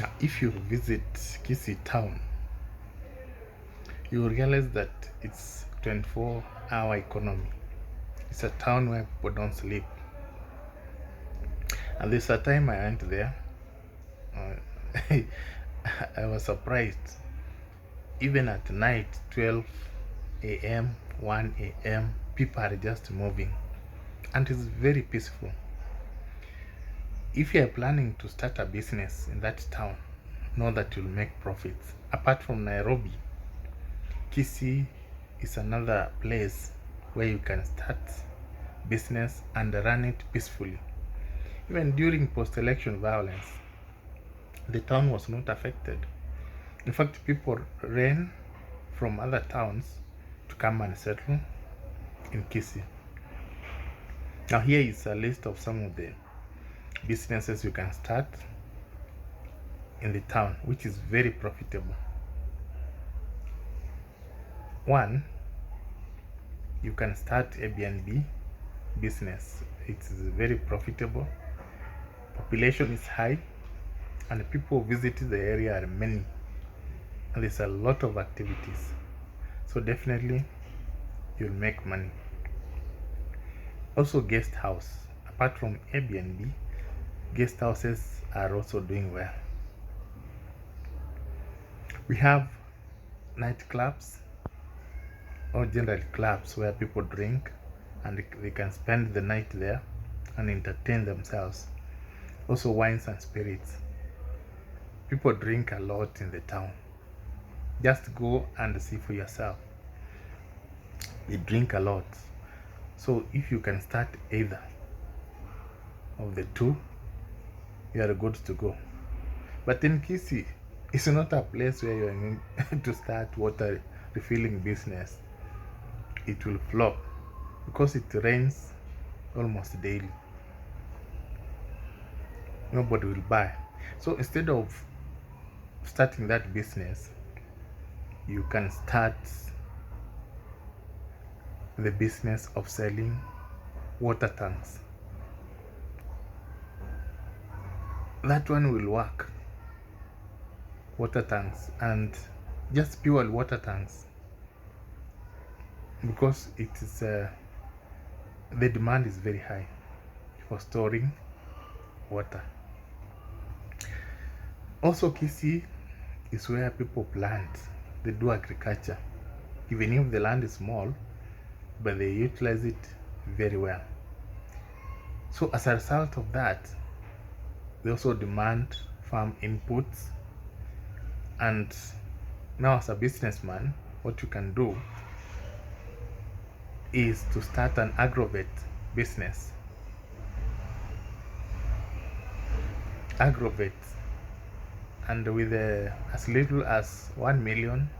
Now, if you visit Kisii town, you will realize that it's 24-hour economy. It's a town where people don't sleep. And there's a time I went there. Uh, I was surprised. Even at night, 12 a.m., 1 a.m., people are just moving. And it's very peaceful. If you are planning to start a business in that town, know that you'll make profits. Apart from Nairobi, Kisii is another place where you can start business and run it peacefully. Even during post-election violence, the town was not affected. In fact, people ran from other towns to come and settle in Kisii. Now here is a list of some of the businesses you can start in the town, which is very profitable. One, you can start Airbnb business. It's very profitable. Population is high and people visiting the area are many. And there's a lot of activities. So definitely you'll make money. Also guest house. Apart from Airbnb, guest houses are also doing well. We have nightclubs or general clubs where people drink and they can spend the night there and entertain themselves. Also wines and spirits. People drink a lot in the town. Just go and see for yourself. They drink a lot. So if you can start either of the two, you are good to go. But in Kisii, it's not a place where you are going to start water refilling business. It will flop because it rains almost daily. Nobody will buy. So instead of starting that business, you can start the business of selling water tanks. That one will work. Water tanks, and just pure water tanks, because it is the demand is very high for storing water. Also Kisii is where people plant. They do agriculture, even if the land is small, but they utilize it very well. So as a result of that, they also demand farm inputs. And now as a businessman, what you can do is to start an agrovet business. Agrovet, and with as little as 1 million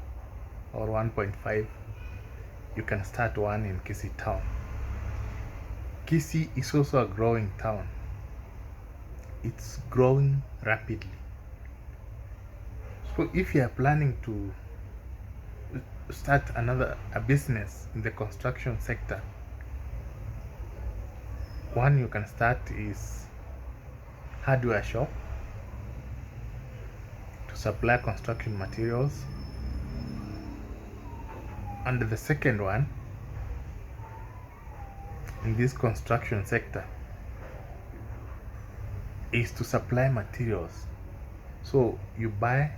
or 1.5, you can start one in Kisii town. Kisii is also a growing town. It's growing rapidly. So if you are planning to start a business in the construction sector, one you can start is hardware shop to supply construction materials. And the second one in this construction sector is to supply materials. So you buy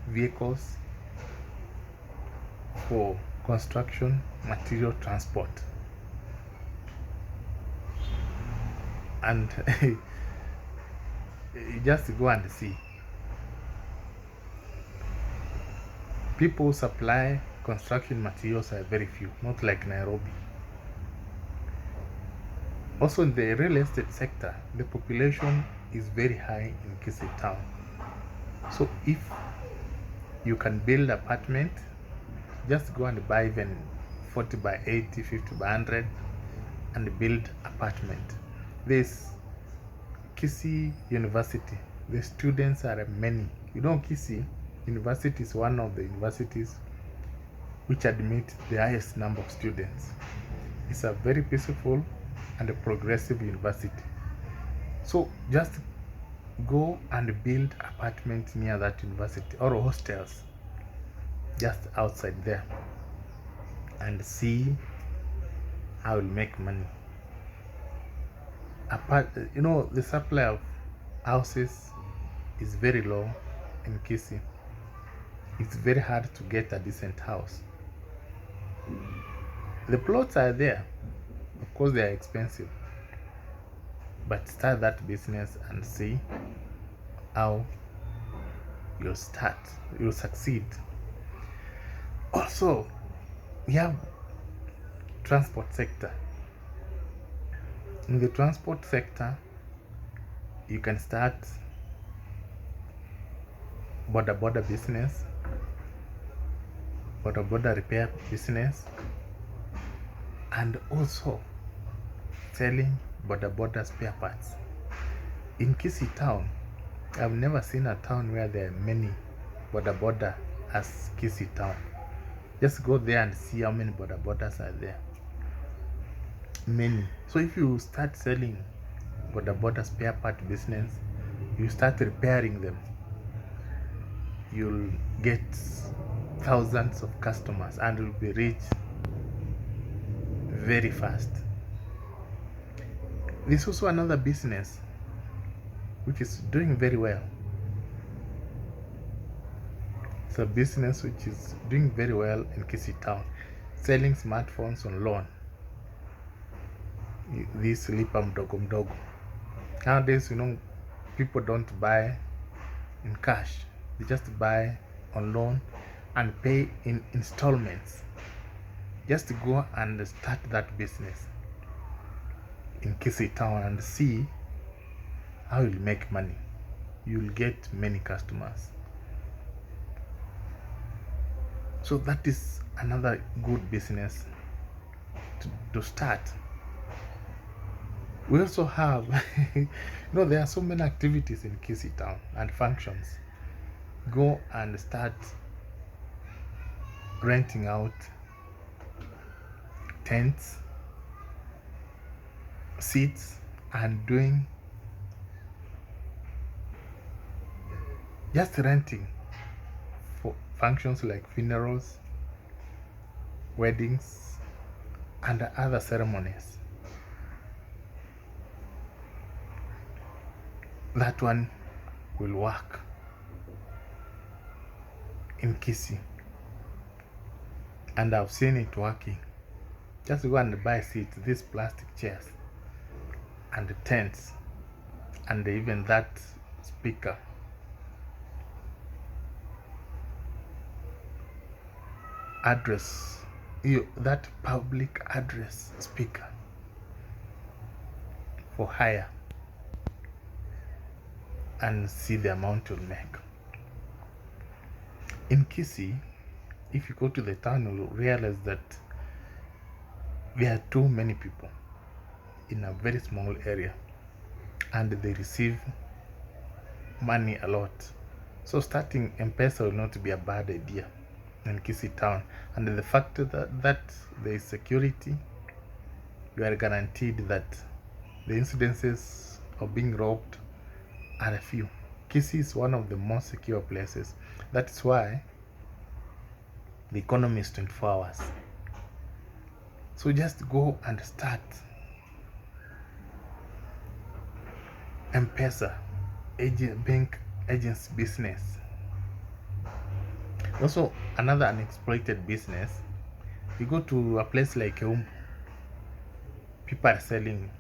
vehicles for construction material transport, and you just go and see. People supply construction materials are very few, not like Nairobi. Also in the real estate sector, the population is very high in Kisii town. So if you can build apartment, just go and buy even 40 by 80, 50 by 100 and build apartment. This Kisii University, the students are many. You know, Kisii University is one of the universities which admit the highest number of students. It's a very peaceful and a progressive university. So just Go and build apartments near that university or hostels just outside there and see how you'll make money. The supply of houses is very low in Kisii. It's very hard to get a decent house. The plots are there. Of course, they are expensive. But start that business and see how you'll succeed. Also, we have transport sector. In the transport sector, you can start border business, border repair business, and also selling border spare parts. In Kisii town, I've never seen a town where there are many border as Kisii town. Just go there and see how many borders are there. Many. So if you start selling border spare part business, you start repairing them, you'll get thousands of customers and will be rich very fast. There's also another business which is doing very well. It's a business which is doing very well in Kisii town, selling smartphones on loan. This lipa mdogo mdogo. Nowadays, people don't buy in cash. They just buy on loan and pay in installments. Just go and start that business in Kisii town and see how you'll make money. You'll get many customers. So that is another good business to start. We also have, there are so many activities in Kisii town and functions. Go and start renting out tents, seats, and doing just renting for functions like funerals, weddings, and other ceremonies. That one will work in Kisii, and I've seen it working. Just go and buy seats, these plastic chairs, and the tents, and even that speaker. That public address speaker for hire, and see the amount you'll make. In Kisii, if you go to the town, you'll realize that there are too many people in a very small area, and they receive money a lot. So starting M-Pesa will not be a bad idea in Kisii town. And the fact that there is security, you are guaranteed that the incidences of being robbed are a few. Kisii is one of the most secure places. That's why the economy is 24 hours. So just go and start M-Pesa bank agents business. Also, another unexploited business, you go to a place like Keumbu, people are selling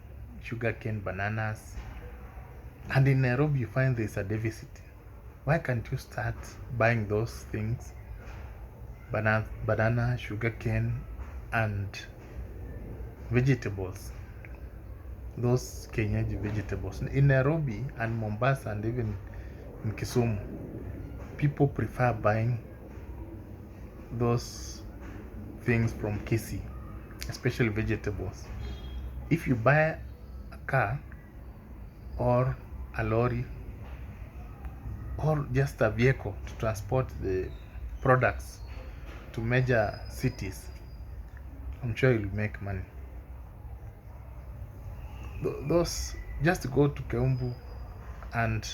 sugarcane, bananas, and in Nairobi you find there's a deficit. Why can't you start buying those things, banana, sugarcane, and vegetables, those kienyeji vegetables? In Nairobi and Mombasa and even in Kisumu, people prefer buying those things from Kisii, especially vegetables. If you buy a car or a lorry or just a vehicle to transport the products to major cities, I'm sure you'll make money. Those, just go to Keumbu and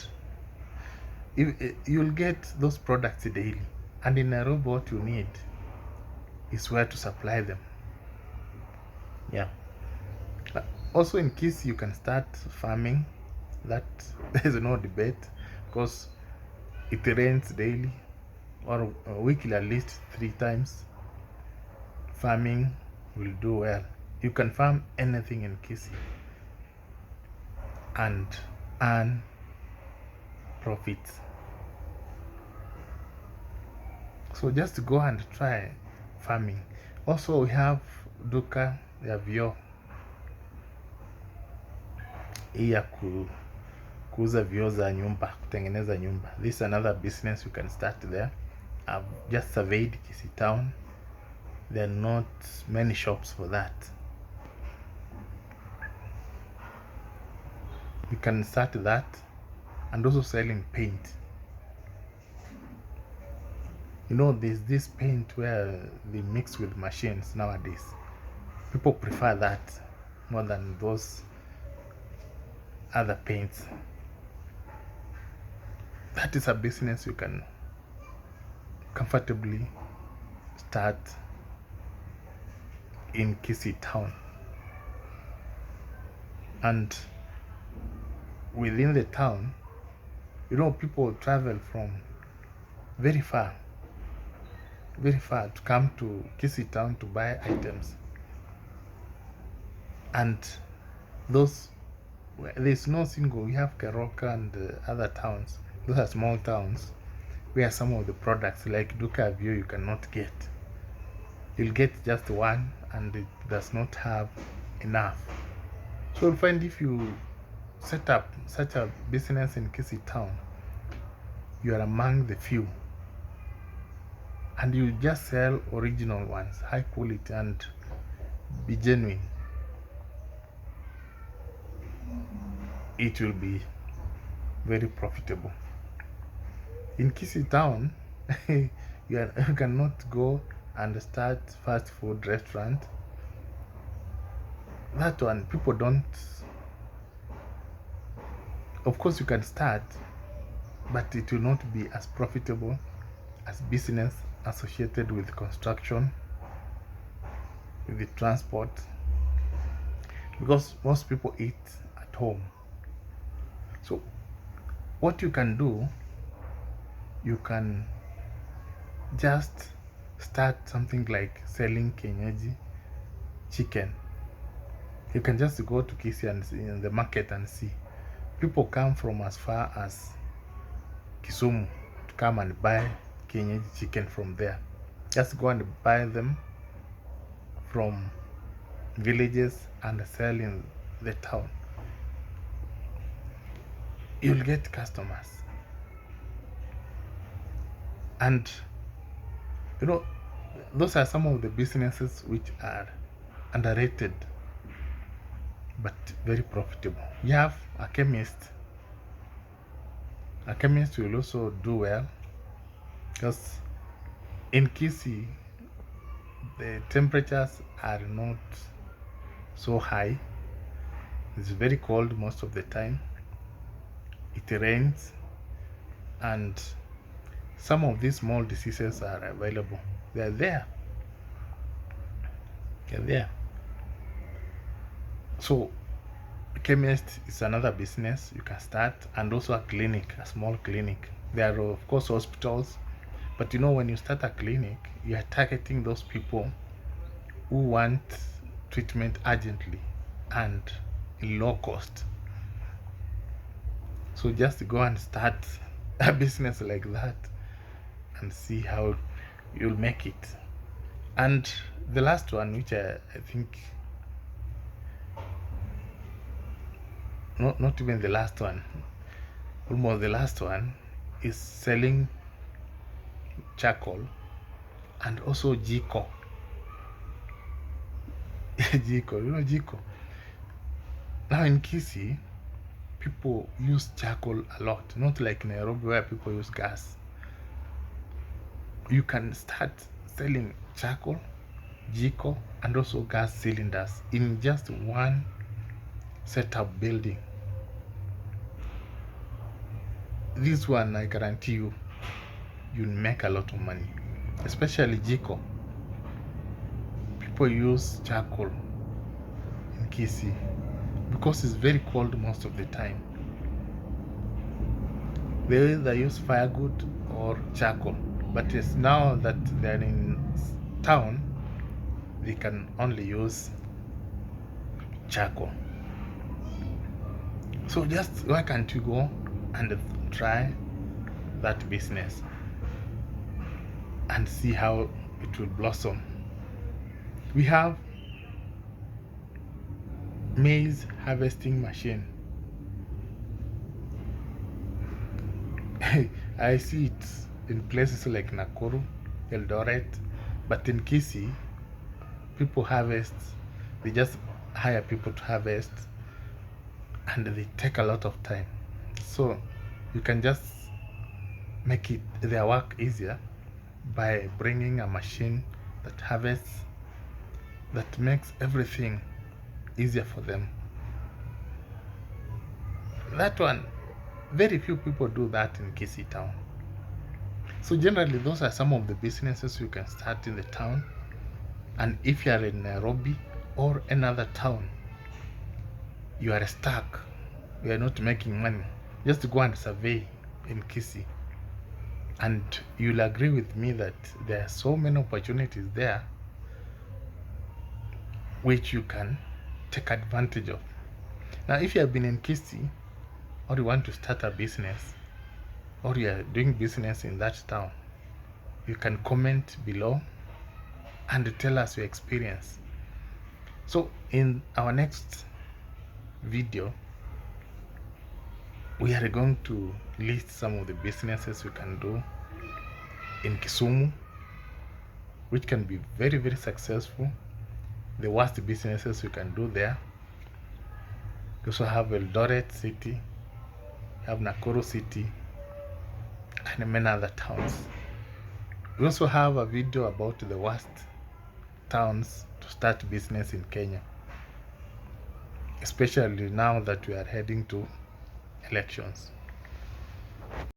you'll get those products daily. And in Nairobi, what you need is where to supply them. Yeah. Also in Kisii, you can start farming. That there's no debate, because it rains daily or weekly at least 3 times. Farming will do well. You can farm anything in Kisii and earn profits. So just go and try farming. Also, we have duka ya vyoo hii ya kuuza vyoo za nyumba, kutengeneza nyumba. This is another business you can start there. I've just surveyed Kisii town. There are not many shops for that. You can start that, and also selling paint. You know, there's this paint where they mix with machines nowadays. People prefer that more than those other paints. That is a business you can comfortably start in Kisii town. And within the town, you know, people travel from very far to come to Kisii town to buy items. And there's no single, we have Keroka and other towns. Those are small towns where some of the products like duka view you cannot get. You'll get just one, and it does not have enough. So you'll find if you set up such a business in Kisii town, you are among the few, and you just sell original ones, high quality, and be genuine. It will be very profitable. In Kisii town, you cannot go and start fast food restaurant. That one, people don't. Of course, you can start, but it will not be as profitable as business associated with construction, with the transport, because most people eat at home. So what you can do, you can just start something like selling kienyeji chicken. You can just go to Kisii and see in the market and see. People come from as far as Kisumu to come and buy kienyeji chicken from there. Just go and buy them from villages and sell in the town. You'll get customers. And you know, those are some of the businesses which are underrated but very profitable. You have a chemist. A chemist will also do well, because in Kisii the temperatures are not so high. It's very cold most of the time. It rains, and some of these small diseases are available. They're there. So chemist is another business you can start, and also a clinic, a small clinic. There are of course hospitals, but you know, when you start a clinic, you are targeting those people who want treatment urgently and in low cost. So just go and start a business like that and see how you'll make it. And the last one, which I think, not even the last one, almost the last one, is selling charcoal and also jiko. Jiko, you know jiko. Now in Kisii, people use charcoal a lot, not like Nairobi where people use gas. You can start selling charcoal, jiko, and also gas cylinders in just one setup building. this one I guarantee you, you'll make a lot of money, especially jiko. People use charcoal in Kisii because it's very cold most of the time. They either use firewood or charcoal, but it's now that they're in town, they can only use charcoal. So just why can't you go and try that business and see how it will blossom? We have maize harvesting machine. I see it in places like Nakuru, Eldoret, but in Kisii, people harvest, they just hire people to harvest, and they take a lot of time. So you can just make it their work easier by bringing a machine that harvests, that makes everything easier for them. That one, very few people do that in Kisii town. So generally, those are some of the businesses you can start in the town. And if you are in Nairobi or another town, you are stuck, you are not making money, just go and survey in Kisii. And you'll agree with me that there are so many opportunities there which you can take advantage of. Now, if you have been in Kisii or you want to start a business or you are doing business in that town, you can comment below and tell us your experience. So in our next video, we are going to list some of the businesses you can do in Kisumu, which can be very, very successful. The worst businesses you can do there. You also have Eldoret City, you have Nakuru City, and many other towns. We also have a video about the worst towns to start business in Kenya, especially now that we are heading to elections.